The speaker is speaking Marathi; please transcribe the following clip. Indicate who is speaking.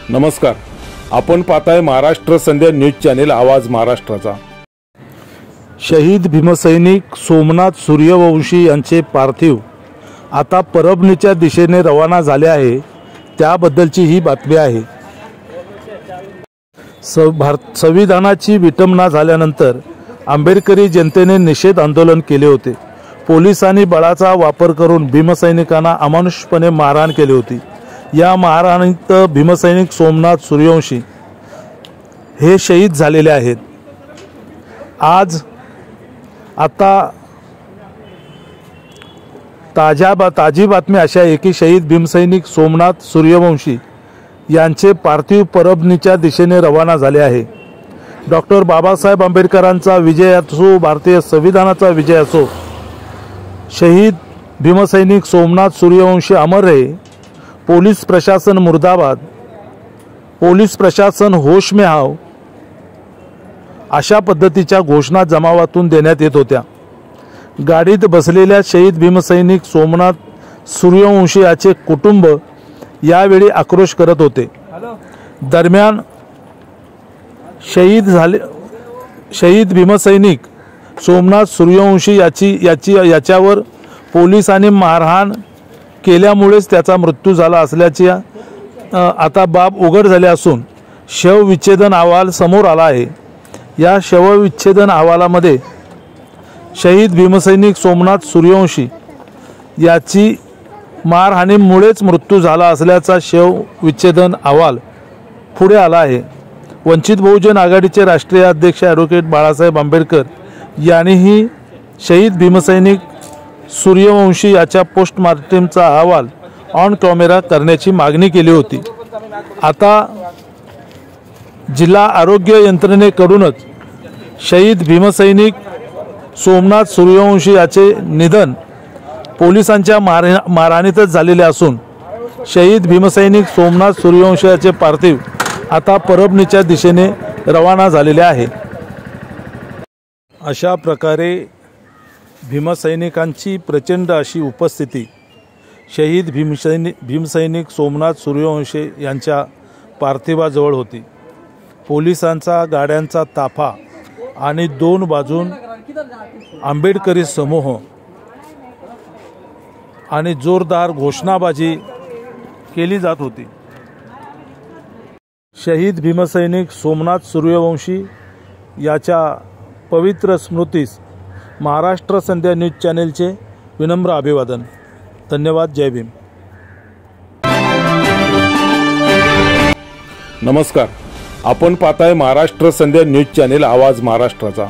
Speaker 1: नमस्कार, आपण पाहताय महाराष्ट्र संध्या न्यूज चॅनेल आवाज महाराष्ट्राचा।
Speaker 2: शहीद भीमसैनिक सोमनाथ सूर्यवंशी यांचे पार्थिव आता परभणीच्या दिशेने रवाना झाले आहे, त्याबद्दलची ही बातमी आहे। संविधानाची विटंबना झाल्यानंतर आंबेडकरी जनतेने निषेध आंदोलन केले होते। पोलिसांनी बळाचा वापर करून भीमसैनिकांना अमानुषपणे मारहाण केली होती। या मारहाणीत भीमसैनिक सोमनाथ सूर्यवंशी हे शहीद झालेले आहेत। आता ताजी बातमी अशी आहे की शहीद भीमसैनिक सोमनाथ सूर्यवंशी यांचे पार्थिव परभणीच्या दिशेने रवाना झाले आहे। डॉक्टर बाबासाहेब आंबेडकरांचा विजय असो, भारतीय संविधानाचा विजय असो, शहीद भीमसैनिक सोमनाथ सूर्यवंशी अमर रहे। पोलीस प्रशासन मुर्दाबाद, पोलीस प्रशासन होश में आओ, अशा पद्धतीच्या घोषणा जमावातून देण्यात येत होत्या। गाडीत बसलेल्या शहीद भीमसैनिक सोमनाथ सूर्यवंशी याचे कुटुंब यावेळी आक्रोश करत होते। दरम्यान शहीद भीमसैनिक सोमनाथ सूर्यवंशी याच्यावर पोलिसांनी मारहाण केल्यामुळेच त्याचा मृत्यू झाला असल्याची आता बाब उघड झाली असून शवविच्छेदन अहवाल समोर आला आहे। या शवविच्छेदन अहवालामध्ये शहीद भीमसैनिक सोमनाथ सूर्यवंशी याची मारहाणीमुळेच मृत्यू झाला असल्याचा शवविच्छेदन अहवाल पुढे आला आहे। वंचित बहुजन आघाडीचे राष्ट्रीय अध्यक्ष ॲडव्होकेट बाळासाहेब आंबेडकर यांनीही शहीद भीमसैनिक सूर्यवंशी याच्या पोस्टमार्टमचा अहवाल ऑन कॅमेरा करण्याची मागणी केली होती। आता जिल्हा आरोग्य यंत्रणेकडूनच शहीद भीमसैनिक सोमनाथ सूर्यवंशी याचे निधन पोलिसांच्या मारहाणीतच झालेले असून शहीद भीमसैनिक सोमनाथ सूर्यवंशी याचे पार्थिव आता परभणीच्या दिशेने रवाना झालेले आहे। अशा प्रकारे भीमसैनिकांची प्रचंड अशी उपस्थिती शहीद भीमसैनिक सोमनाथ सूर्यवंशी यांच्या पार्थिवाजवळ होती। पोलिसांचा गाड्यांचा ताफा आणि दोन बाजून आंबेडकरी समूह आणि जोरदार घोषणाबाजी केली जात होती। शहीद भीमसैनिक सोमनाथ सूर्यवंशी याच्या पवित्र स्मृतीस महाराष्ट्र संध्या न्यूज चॅनेलचे विनम्र अभिवादन। धन्यवाद। जय भीम।
Speaker 1: नमस्कार, आपण पाहताय महाराष्ट्र संध्या न्यूज चॅनेल आवाज महाराष्ट्राचा।